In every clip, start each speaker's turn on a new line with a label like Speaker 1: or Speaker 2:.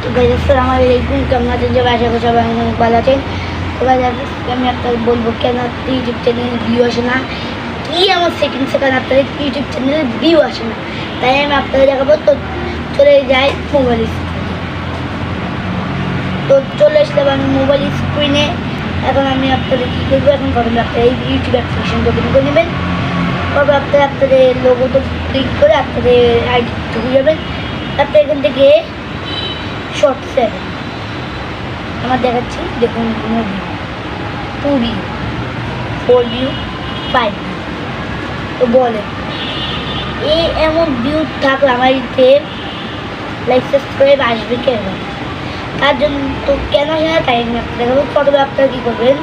Speaker 1: তো গাইস আসসালামু আলাইকুম, কেমন আছেন সবাই? আশা করি সবাই অনেক ভালো আছেন। তো গাইস আমি আপনাদের বলবো কেন ইউটিউব চ্যানেলে ভিউ আসে না, কি আমার সেটিংসে কেন আপনাদের ইউটিউব চ্যানেলে ভিউ আসে না, তাই আমি আপনাদের দেখাবো। তো চলে যাই মোবাইল স্ক্রিনে। তো চলে আসলাম আমি মোবাইল স্ক্রিনে। এখন আমি আপনাদের কী করবো, এখন প্রথমে আপনারা এই ইউটিউব অ্যাপ্লিকেশনটা ওপেন করে নেবেন। তারপর আপনারা আপনাদের লোগোতে ক্লিক করে আপনাদের আইডি ঢুকে যাবেন। তারপরে এখান থেকে শর্টসে আমার দেখাচ্ছি, দেখুন মুভি 2 ভিউ 4 ভিউ 5 ভিউ। তো বলে এই এমন ভিউ থাকলে আমার এতে লাইক সাবস্ক্রাইব আসবে কেন? তার জন্য তো কেন আসে না তাই আমি আপনাদের দেখাবো। প্রথমে আপনারা কী করবেন,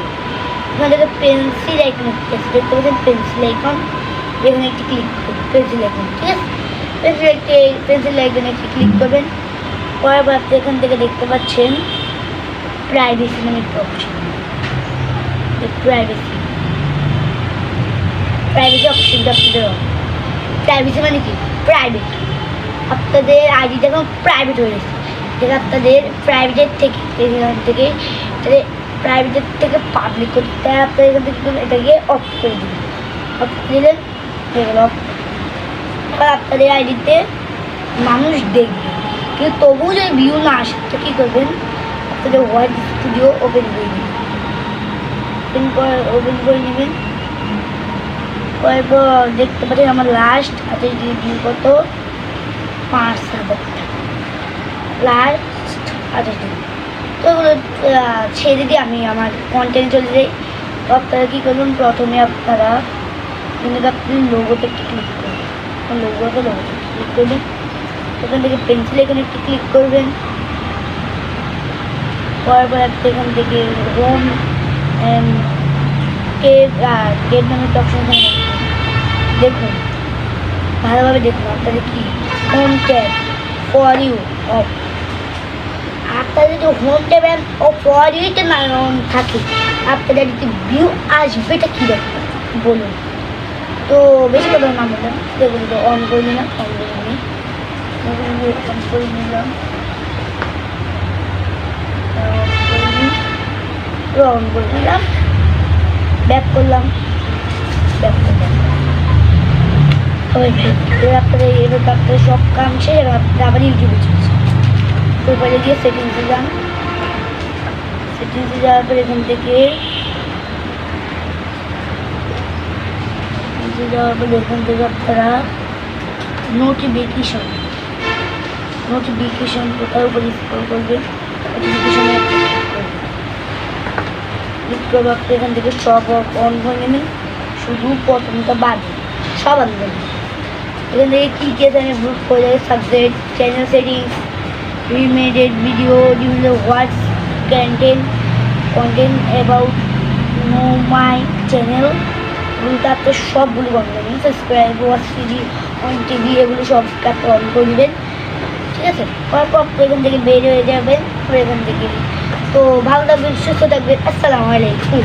Speaker 1: এখান থেকে পেন্সিল আইকন দেখতে পাচ্ছেন, পেন্সিল আইকন এখানে একটি ক্লিক করবেন। পেন্সিল আইকন, ঠিক আছে, পেন্সিল আইকনে একটি ক্লিক করবেন। করার পর আপনি এখান থেকে দেখতে পাচ্ছেন প্রাইভেসি নামে একটা অপশন। প্রাইভেসি অপশনটা আপনাদের প্রাইভেসি মানে কি? প্রাইভেট। আপনাদের আইডিটা এখন প্রাইভেট হয়ে গেছে, যেটা আপনাদের প্রাইভেটের থেকে পাবলিক করতে, তাই আপনাদের এখান থেকে এটাকে অফ করে দিবেন। অফ দিলেন হয়ে গেল অফ। এবার আপনাদের আইডিতে মানুষ দেখবে, কিন্তু তবুও যদি ভিউ না আসে তো কী করবেন, আপনাদের ওয়াইড স্টুডিও ওপেন করে নেবেন। ওপেন করে নেবেন, তারপর দেখতে পাচ্ছেন আমার লাস্ট আছে ভিউ কত, 5,000 লাস্ট আছে। তো ওগুলো ছেড়ে দিয়ে আমি আমার কন্টেন্ট চলে যাই। তো আপনারা কী করবেন, প্রথমে আপনারা কিন্তু আপনি লোগোতে একটু ক্লিক করবেন, লোগোতে ক্লিক করবেন। ওখান থেকে পেন্সিল এখানে একটু ক্লিক করবেন। করার পর আপনি এখান থেকে হোম টেপ নামে একটা অপশন দেখুন, ভালোভাবে দেখুন আপনাদের কি home tab for you off. আপনাদের যদি হোম ট্যাব ও ফর ইউতে না থাকে, আপনাদের যদি ভিউ আসবে এটা কী দেখবেন বলুন। তো বেশি কথা না বললাম, দেখুন তো অন করে নিলাম, অন করে নিলাম, ব্যাক করলাম। আপনাদের এবার আপনাদের সব কাম শেষ, এবার আপনারা আবার ইউটিউবে চলছে। প্রোফাইলে গিয়ে সেটিংসে যান। সেটিংসে যাওয়ার পর এখান থেকে আপনারা নোটিফিকেশন কোথাও উপরে স্ক্রল করবেন, নোটিফিকেশনে ক্লিক করবো। আপনি এখান থেকে সব অন করে নেবেন, শুধু প্রথমটা বাদে সব অন করবেন। এখান থেকে কী কী আছে আমি গ্রুপ করে যাবে, সাবজেক্ট, চ্যানেল সেটিংস, রিমেডেড ভিডিও, বিভিন্ন what's content about know my channel, এগুলোতে আপনি সবগুলো অন করবেন। Subscribe, watch TV, on TV, এগুলো সব আপনি অন করে দেবেন, ঠিক আছে। তারপর আপনি এখান থেকে বের হয়ে যাবেন এখান থেকে। তো ভালো থাকবেন, সুস্থ থাকবেন, আসসালামু আলাইকুম।